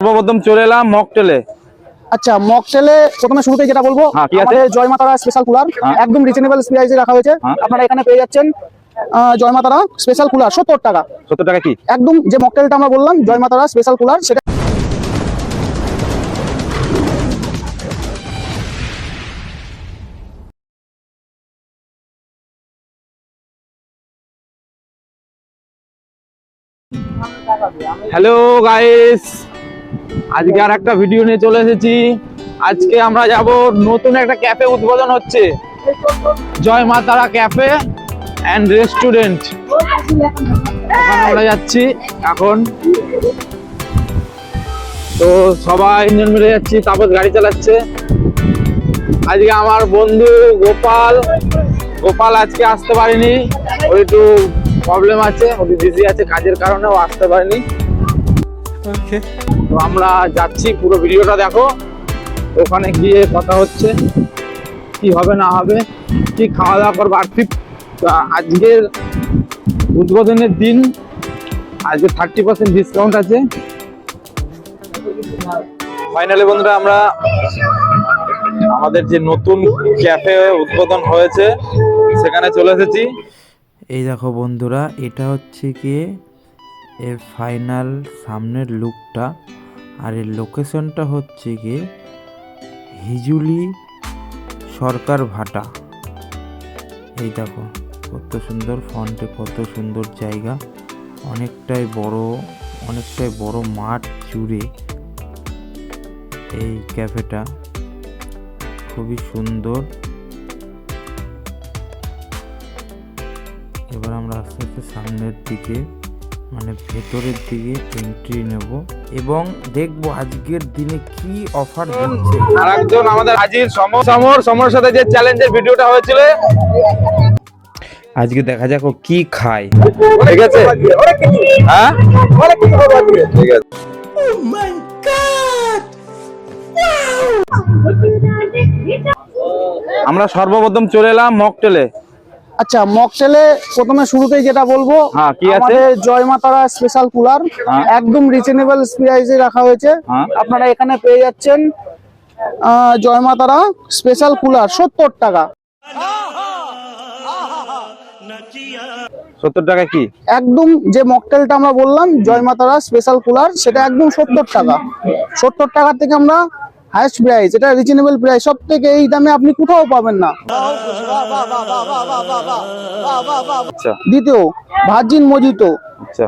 সর্বপ্রথম চলে এলাম মকটেলে। আচ্ছা, মকটেলে প্রথমে শুরুতেই যেটা বলবো, আমাদের জয় মাতারা স্পেশাল কুলার একদম রিজনেবল প্রাইসে রাখা হয়েছে। আপনারা এখানে পেয়ে যাচ্ছেন জয় মাতারা স্পেশাল কুলার 70 টাকা। 70 টাকা কি একদম যে মকটেলটা আমরা বললাম জয় মাতারা স্পেশাল কুলার, সেটা হ্যালো গাইস, আজকে আর একটা ভিডিও নিয়ে চলে এসেছি। আজকে আমরা যাব নতুন একটা ক্যাফে উদ্বোধন হচ্ছে, জয় মা তারা ক্যাফে অ্যান্ড রেস্টুরেন্ট। ওখানে আমরা যাচ্ছি এখন। তো সবাই ইঞ্জিন মিলে যাচ্ছি, তারপর গাড়ি চালাচ্ছে। আজকে আমার বন্ধু গোপাল আজকে আসতে পারেনি, ওর একটু প্রবলেম আছে, ওর বিজি আছে কাজের কারণে, ও আসতে পারেনি। তো আমরা যাচ্ছি, পুরো ভিডিওটা দেখো। ওখানে গিয়ে কথা হচ্ছে কি হবে না হবে, কি খাওয়া দাওয়া করবো। আর আজকের উদ্বোধনের দিন, আজকে 30% ডিসকাউন্ট আছে। ফাইনালি বন্ধুরা, আমরা আমাদের যে নতুন ক্যাফে উদ্বোধন হয়েছে সেখানে চলে এসেছি। এই দেখো বন্ধুরা, এটা হচ্ছে গিয়ে এর ফাইনাল সামনের লুকটা, আর এর লোকেশনটা হচ্ছে গিয়ে হিজুলি সরকার ভাটা। এই দেখো কত সুন্দর ফন্টে, কত সুন্দর জায়গা, অনেকটাই বড় মাঠ জুড়ে এই ক্যাফেটা, খুবই সুন্দর। এবার আমরা আস্তে আস্তে সামনের দিকে, মানে ভেতরের দিকে এন্ট্রি নেব এবং দেখবো আজকের দিনে কি অফার দিচ্ছে। আরেকজন আমাদের হাজির, সমর সাথে যে চ্যালেঞ্জের ভিডিওটা হয়েছিল, আজকে দেখা যাক ও কি খায়। ঠিক আছে, হ্যাঁ ঠিক আছে। আমরা সর্বপ্রথম চলে এলাম মকটেলে। আচ্ছা, মকটেলে প্রথমে শুরুতেই যেটা বলবো, আমাদের জয় মাতারা স্পেশাল কুলার একদম রিজনেবল প্রাইসে রাখা হয়েছে। আপনারা এখানে পেয়ে যাচ্ছেন জয় মাতারা স্পেশাল কুলার 70 টাকা। 70 টাকা কি একদম যে মকটেলটা আমরা বললাম জয় মাতারা স্পেশাল কুলার, সেটা একদম 70 টাকা। 70 টাকার থেকে আমরা হাইস্ট প্রাইস, এটা রিজনেবল প্রাইস, সব থেকে এই দামে আপনি কোথাও পাবেন না। দ্বিতীয়, ভার্জিন মজিতো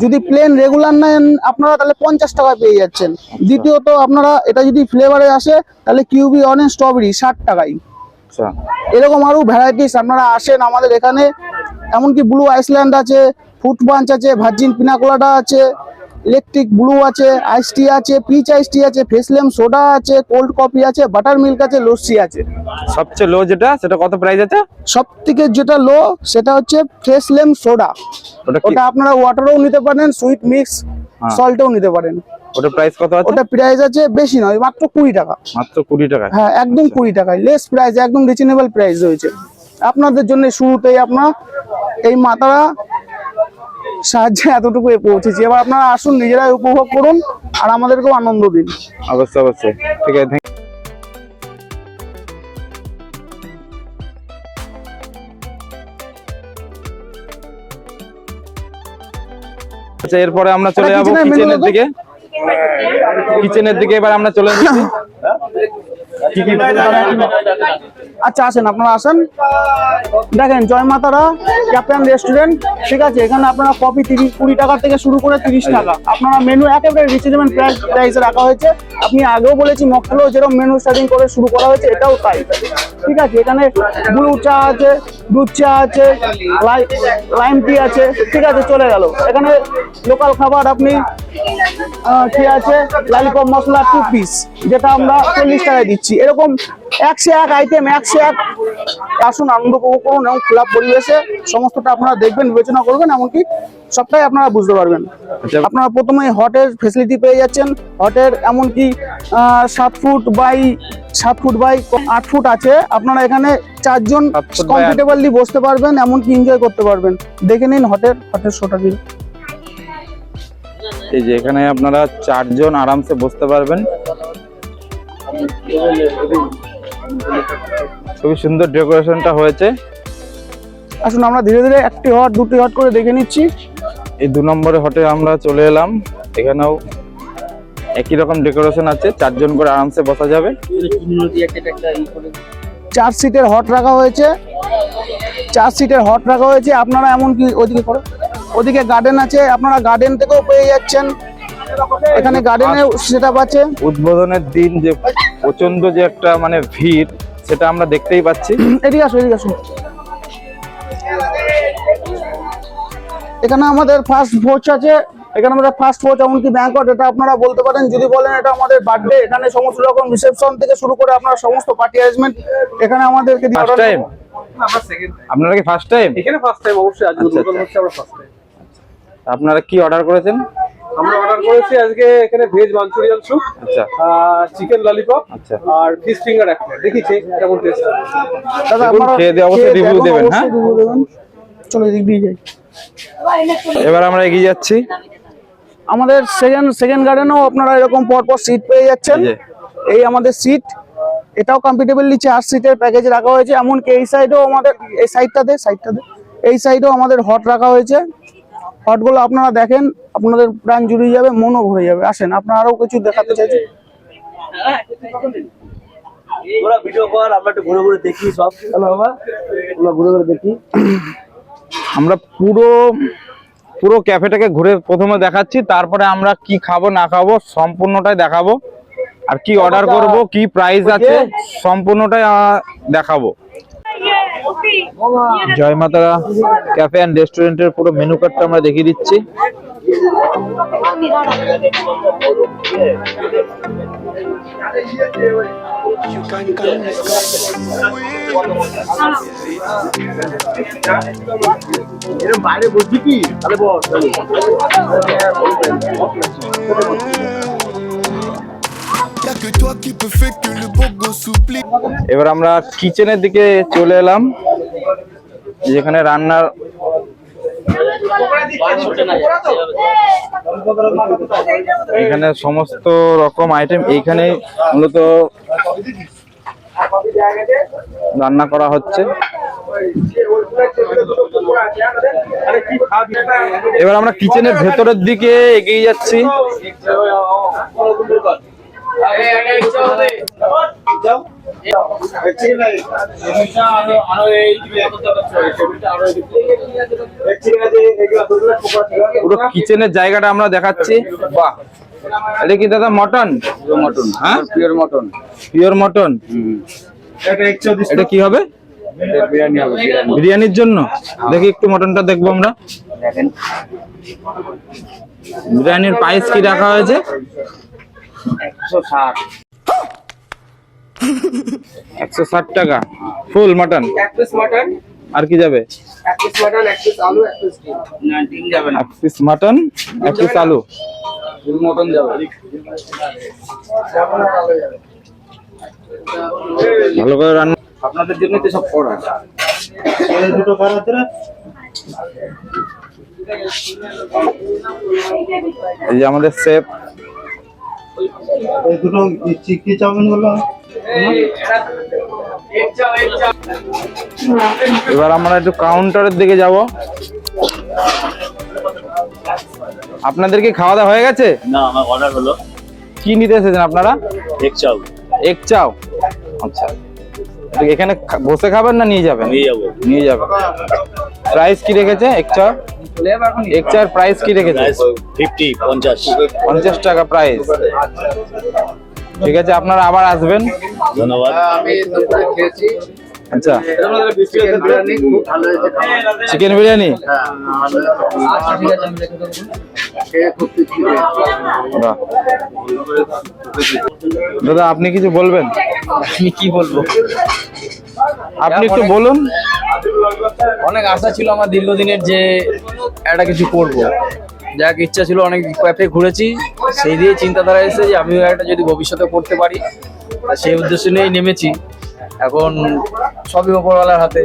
যদি প্লেন রেগুলার নেন আপনারা, তাহলে 50 টাকা পেয়ে যাচ্ছেন। দ্বিতীয়ত, আপনারা এটা যদি ফ্লেভারে আসে তাহলে কিউবি অরেঞ্জ স্ট্রবেরি 60 টাকায়। এরকম আরো ভ্যারাইটিস আপনারা আসেন আমাদের এখানে, এমনকি ব্লু আইসল্যান্ড আছে, ফুড পাঞ্চ আছে, ভার্জিন পিনাকোলাডা আছে, ইলেকট্রিক ব্লু আছে, আইস টি আছে, পিচ আইস টি আছে, ফেসলেম সোডা আছে, কোল্ড কফি আছে, বাটার মিল্ক আছে, লস্যি আছে। সবচেয়ে লো যেটা, সেটা কত প্রাইস আছে? সব থেকে যেটা লো সেটা হচ্ছে ফেসলেম সোডা। ওটা আপনারা ওয়াটারও নিতে পারেন, সুইট মিক্স সল্টও নিতে পারেন। ওটা প্রাইস কত আছে? ওটা প্রাইস আছে বেশি নয়, মাত্র 20 টাকা। মাত্র 20 টাকা? হ্যাঁ, একদম 20 টাকায় লেস প্রাইস, একদম রিজনেবল প্রাইস রয়েছে আপনাদের জন্য। শুরুতেই আপনার এই মাতারা সাহায্যে এতটুকু পৌঁছেছি। এবার আপনারা আসুন, নিজেরাই উপভোগ করুন আর আমাদেরকেও আনন্দ দিন। অবশ্যই ঠিক আছে। আচ্ছা, এরপরে আমরা চলে যাবো কিচেনের দিকে। এবার আমরা চলে যাচ্ছি। আচ্ছা, আসেন, আপনারা আসেন, দেখেন জয় মাতারা ক্যাফে এন্ড রেস্টুরেন্ট। ঠিক আছে, এখানে আপনারা কফি 20 টাকা থেকে শুরু করে 30 টাকা। আপনারা মেনু একেবারে রিজনেবল প্রাইসে রাখা হয়েছে। আপনি আগেও বলেছি মকটেলেও যেরকম মেনু স্টার্টিং করে শুরু করা হয়েছে, এটাও তাই। ঠিক আছে, এখানে ব্লু চা আছে, দুধ চা আছে, লাইম টি আছে। ঠিক আছে, চলে গেল। এখানে লোকাল খাবার আপনি কি আছে, লালিপপ মশলা 2 পিস, যেটা আমরা 40 টাকায় দিচ্ছি। এরকম 101 আইটেম, 101। আসুন, আনন্দ উপভোগ করুন এবং খোলা পরিবেশে সমস্তটা আপনারা দেখবেন, বিবেচনা করবেন, এমনকি সবটাই আপনারা বুঝতে পারবেন। আপনারা প্রথমে হটের ফেসিলিটি পেয়ে যাচ্ছেন। হটের এমনকি 7 ফুট বাই 8 ফুট আছে। আপনারা এখানে 4 জন কমফোর্টেবলি বসতে পারবেন, এমনকি এনজয় করতে পারবেন। দেখে নিন হটের শোটা দিন। এই যে এখানে আপনারা 4 জন আরামসে বসতে পারবেন। খুবই সুন্দর ডেকোরেশনটা হয়েছে। আসুন আমরা ধীরে ধীরে একটি হট দুটি হট করে দেখে নিচ্ছি। এই 2 নম্বরে হটে আমরা চলে এলাম। এখানেও একই রকম ডেকোরেশন আছে, 4 জন করে আরামসে বসা যাবে। 4 সিটের হট রাখা হয়েছে, 4 সিটের হট রাখা হয়েছে। আপনারা এমনকি ওদিকে করো, ওদিকে গার্ডেন আছে, আপনারা গার্ডেন থেকেও পেয়ে যাচ্ছেন। এখানে গার্ডেনের সেটআপ আছে। উদ্বোধনের দিন যে প্রচন্ড যে একটা মানে ভিড়, সেটা আমরা দেখতেই পাচ্ছি। এদিকে আসুন, এদিকে আসুন। এখানে আমাদের ফার্স্ট ভোজ আছে, এখানে আমাদের ফার্স্ট ভোজ এমনকি ব্যাংকট, এটা আপনারা বলতে পারেন। যদি বলেন এটা আমাদের বার্থডে, এখানে সমস্ত রকম রিসেপশন থেকে শুরু করে আপনার সমস্ত পার্টি অ্যারেঞ্জমেন্ট এখানে আমাদেরকে দিয়ে ফার্স্ট টাইম আপনারা কি ফার্স্ট টাইম? এখানে ফার্স্ট টাইম অবশ্যই, আজকে উদ্বোধন হচ্ছে, আমরা ফার্স্ট টাইম। আপনারা কি অর্ডার করেছেন? আমরা অর্ডার করেছি আজকে এখানে ভেজ মাঞ্চুরিয়ান স্যুপ, আচ্ছা, চিকেন ললিপপ, আচ্ছা, আর ফিশ ফিঙ্গার একটা। দেখিছে কেমন টেস্ট। দাদা দেখুন, আপনারা খেয়ে দিয়ে অবশ্যই রিভিউ দেখুন, দেবেন। হ্যাঁ, অবশ্যই review দেবেন। চলো এদিক দিয়ে যাই। এবার আমরা এগিয়ে যাচ্ছি। আমাদের সেকেন্ড গার্ডেনও আপনারা এরকম পরপর সিট পেয়ে যাচ্ছেন। এই যে। এই আমাদের সিট, এটাও কমফোর্টেবলি 4 সিটের প্যাকেজ রাখা হয়েছে। এমনকি এই সাইডেও আমাদের, এই সাইডটাতে এই সাইডেও আমাদের হট রাখা হয়েছে। হটগুলো আপনারা দেখেন, আপনাদের প্রাণ জুড়িয়ে যাবে, মনও ভরে যাবে। আসেন, আপনারা আরো কিছু দেখাতে চাইছি। ওরা ভিডিও কর, আমরা একটু ঘুরে ঘুরে দেখি সব। হ্যালো বাবা, আমরা ঘুরে ঘুরে দেখি। আমরা পুরো ক্যাফেটাকে ঘুরে প্রথমে দেখাচ্ছি, তারপরে আমরা কি খাবো না খাবো সম্পূর্ণটাই দেখাবো, আর কি অর্ডার করব, কি প্রাইস আছে সম্পূর্ণটাই দেখাবো। জয় মাতারা ক্যাফে অ্যান্ড রেস্টুরেন্টের পুরো মেনু কার্ডটা আমরা দেখিয়ে দিচ্ছি। বাইরে বসবি কি? তাহলে বস। এবার আমরা কিচেনের দিকে চলে এলাম, যেখানে রান্নার এখানে সমস্ত রকম আইটেম এইখানে মূলত রান্না করা হচ্ছে। এবার আমরা কিচেনের ভেতরের দিকে এগিয়ে যাচ্ছি। পুরো কিচেনের জায়গাটা আমরা দেখাচ্ছি। বাহ, এটা কি দাদা মটন? মটন, হ্যাঁ, পিওর মটন। Pure mutton. এটা কি হবে? বিরিয়ানির জন্য। দেখি একটু মটনটা দেখবো আমরা। বিরিয়ানির প্রাইস কি রাখা হয়েছে? 160 টাকা ফুল মটন। এক পিস মাটন, আর কি যাবে? এক পিস মাটন, এক পিস আলু, এক পিস ডিম। না, ডিম যাবে না। 1 পিস মটন, 1 পিস আলু। ফুল মটন যাবে। ভালো করে রান্না। আপনাদের জন্য তো সব করা। দুটো খারাপ আছে না? এই যে আমাদের শেফ। এই দুটো চিকি চাউমিন গুলো। এবার আমরা একটু কাউন্টারের দিকে যাব। আপনাদের কি খাওয়া দাওয়া হয়ে গেছে? না, আমার অর্ডার হলো কি নিতে এসেছেন আপনারা? এক চাউ। এগ চাও, আচ্ছা। এখানে বসে খাবেন না নিয়ে যাবেন? নিয়ে যাবো। নিয়ে যাবেন। প্রাইস কি রেখেছে এগ চা? এগ চার প্রাইস কি রেখেছে? 50 50 টাকা প্রাইস। ঠিক আছে, আপনারা আবার আসবেন। ধন্যবাদ। আমি দুপুরে খেয়েছি আচ্ছা, চিকেন বিরিয়ানি, খুব ভালো হয়েছে। চিকেন বিরিয়ানি। আচ্ছা ঠিক আছে, আমি রেখে দেবো। খেয়ে খুব তৃপ্তি পেয়েছি। বাহ। দাদা আপনি কিছু বলবেন? আমি কি বলবো? আপনি একটু বলুন। অনেক আশা ছিল আমার দীর্ঘদিনের যে একটা কিছু করব, যাক ইচ্ছা ছিল, অনেক ক্যাফে ঘুরেছি, সেই দিয়ে চিন্তাধারা এসেছে যে আমিও একটা যদি ভবিষ্যতে করতে পারি, আর সেই উদ্দেশ্য নিয়েই নেমেছি। এখন সবই ওপরওয়ালার হাতে,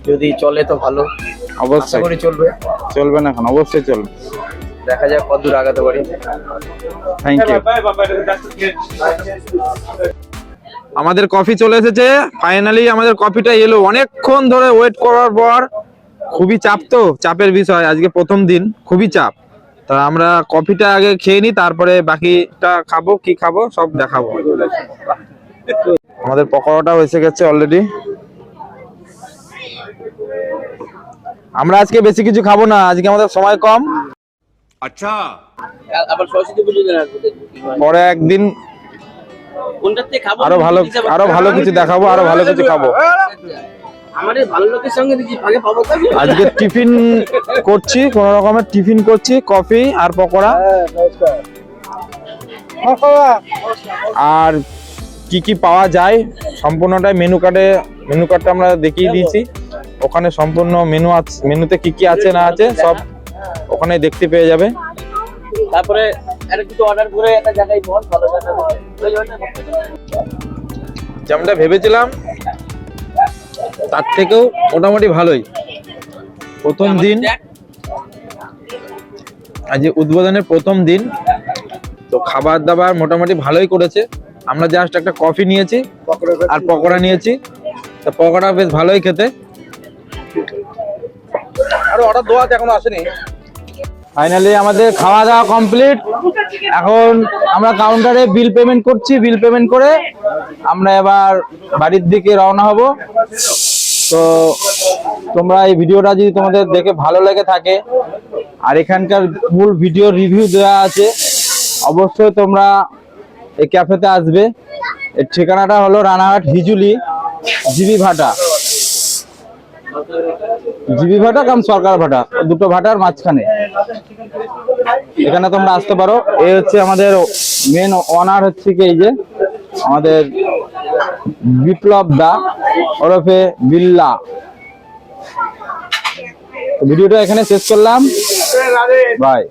যদি চলে তো ভালো, আশা অবশ্যই করি চলবে। চলবে না, এখন অবশ্যই চলবে। দেখা যাক কত দূর আগাতে পারি। Thank you. আমাদের কফি চলে এসেছে ফাইনালি, আমাদের কফিটা এলো। অনেকক্ষণ ধরে ওয়েট করার পর, খুবই চাপ, তো চাপের বিষয়, আজকে প্রথম দিন খুবই চাপ। তা আমরা কফিটা আগে খেয়ে নিই, তারপরে বাকিটা খাবো, কি খাবো সব দেখাবো। আমাদের পকোড়াটাও এসে গেছে অলরেডি। আমরা আজকে বেশি কিছু খাবো না, আজকে আমাদের সময় কম। আবার সরস্বতী পুজো দিন আসবো, পরে একদিন কোনটাতে খাবো আরো ভালো কিছু দেখাবো, আরো ভালো কিছু খাবো। আমাদের ভালো লোকের সঙ্গে দেখি ভাগে পাবো। আজকে টিফিন করছি, কোন রকমের টিফিন করছি, কফি আর পকোড়া। আর কি কি পাওয়া যায় সম্পূর্ণটাই মেনু কার্ডটা আমরা দেখিয়ে দিয়েছি। ওখানে সম্পূর্ণ মেনু আছে, মেনুতে কি কি আছে না আছে সব ওখানে দেখতে পেয়ে যাবে। তারপরে একটা কিছু অর্ডার করে একটা জায়গায় বল, ভালো জায়গা যেমনটা ভেবেছিলাম তার থেকেও মোটামুটি ভালোই। প্রথম দিন, আজ উদ্বোধনের প্রথম দিন, তো খাবার দাবার মোটামুটি ভালোই করেছে। আমরা জাস্ট একটা কফি নিয়েছি আর পকোড়া নিয়েছি, তো পকোড়া বেশ ভালোই খেতে। আর অর্ডার দেওয়া এখনো আসেনি। ফাইনালি আমাদের খাওয়া দাওয়া কমপ্লিট। এখন আমরা কাউন্টারে বিল পেমেন্ট করছি, বিল পেমেন্ট করে আমরা এবার বাড়ির দিকে রওনা হব। তো তোমরা এই ভিডিওটা যদি তোমাদের দেখে ভালো লেগে থাকে, আর এখানকার ফুল ভিডিও রিভিউ দেওয়া আছে, অবশ্যই তোমরা এই ক্যাফেতে আসবে। এর ঠিকানাটা হলো রানাঘাট হিজুলি জিবি ভাটা কাম সরকার ভাটা, দুটো ভাটার মাঝখানে। এখানে তোমরা আসতে পারো। এই হচ্ছে আমাদের মেন ওনার, হচ্ছে কি এই যে আমাদের বিপ্লব দা ওরফে বিল্লা। ভিডিওটা এখানে শেষ করলাম, বাই।